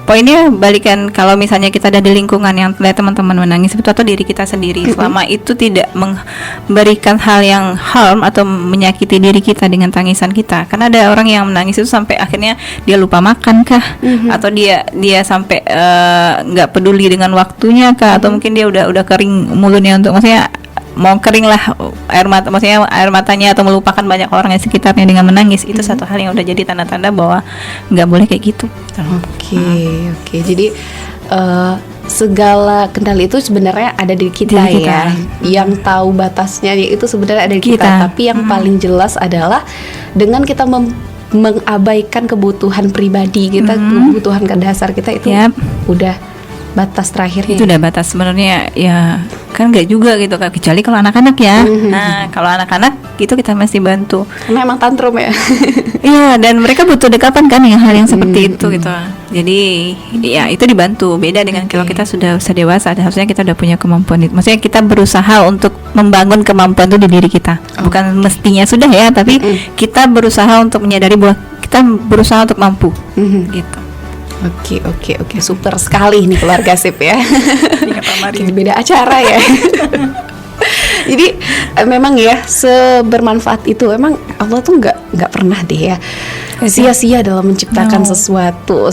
poinnya balikan, kalau misalnya kita ada di lingkungan yang lihat teman-teman menangis itu, atau diri kita sendiri, selama itu tidak memberikan hal yang harm atau menyakiti diri kita dengan tangisan kita. Karena ada orang yang menangis itu sampai akhirnya dia lupa makan kah, atau dia sampai nggak peduli dengan waktunya kah, atau mungkin dia udah kering mulutnya, untuk maksudnya mau kering lah air mata, maksudnya air matanya, atau melupakan banyak orang yang sekitarnya dengan menangis. Itu satu hal yang udah jadi tanda-tanda bahwa nggak boleh kayak gitu. Oke. Jadi segala kendali itu sebenarnya ada di kita, ya. Yang tahu batasnya itu sebenarnya ada di kita. Tapi yang paling jelas adalah dengan kita mengabaikan kebutuhan pribadi kita, kebutuhan dasar kita itu udah batas terakhirnya. Itu udah batas sebenarnya, ya kan nggak juga gitu, kecuali kalau anak-anak ya. Nah, kalau anak-anak itu kita mesti bantu. Karena emang tantrum ya. Iya, dan mereka butuh dekapan kan yang hal yang seperti itu gitu. Jadi ya itu dibantu. Beda dengan kalau kita sudah dewasa, harusnya kita udah punya kemampuan itu. Maksudnya kita berusaha untuk membangun kemampuan itu di diri kita. Bukan mestinya sudah ya, tapi kita berusaha untuk menyadari bahwa kita berusaha untuk mampu. Gitu. Oke, super sekali nih keluarga sip ya. Jadi beda acara ya. Jadi memang ya sebermanfaat itu, emang Allah tuh nggak pernah deh ya sia-sia dalam menciptakan sesuatu.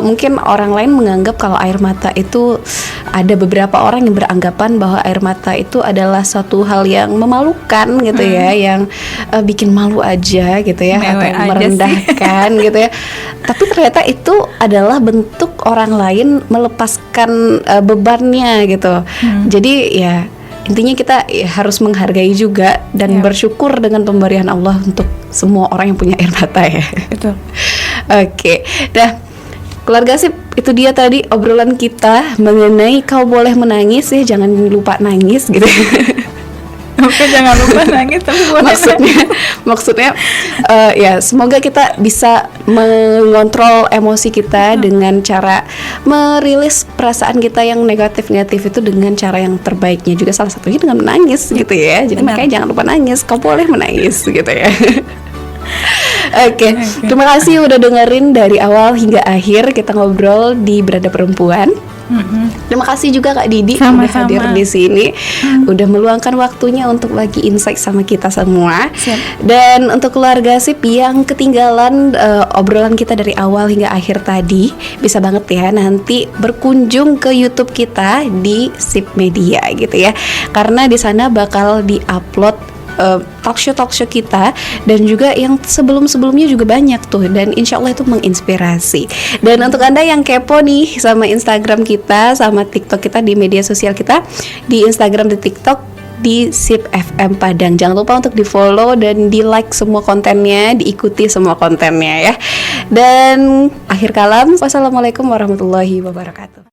Mungkin orang lain menganggap kalau air mata itu, ada beberapa orang yang beranggapan bahwa air mata itu adalah suatu hal yang memalukan gitu ya, yang bikin malu aja gitu ya, atau merendahkan gitu ya. Tapi ternyata itu adalah bentuk orang lain melepaskan bebannya gitu. Jadi ya intinya kita harus menghargai juga dan bersyukur dengan pemberian Allah untuk semua orang yang punya air mata ya. Betul. Oke. Nah, keluarga sip, itu dia tadi obrolan kita mengenai kau boleh menangis ya, jangan lupa nangis gitu. Oke, jangan lupa nangis, tapi maksudnya ya semoga kita bisa mengontrol emosi kita dengan cara merilis perasaan kita yang negatif itu dengan cara yang terbaiknya juga, salah satunya dengan menangis gitu ya. Jadi makanya jangan lupa nangis, kau boleh menangis gitu ya. Oke. Terima kasih udah dengerin dari awal hingga akhir kita ngobrol di Berada Perempuan. Terima kasih juga Kak Didi udah hadir di sini, udah meluangkan waktunya untuk bagi insight sama kita semua. Dan untuk keluarga sip yang ketinggalan obrolan kita dari awal hingga akhir tadi, bisa banget ya nanti berkunjung ke YouTube kita di Sip Media gitu ya, karena di sana bakal diupload talkshow kita, dan juga yang sebelumnya juga banyak tuh, dan insya Allah itu menginspirasi. Dan untuk Anda yang kepo nih sama Instagram kita, sama TikTok kita, di media sosial kita, di Instagram, di TikTok, di Sip FM Padang, jangan lupa untuk di follow dan di like semua kontennya, diikuti semua kontennya ya. Dan akhir kalam, wassalamualaikum warahmatullahi wabarakatuh.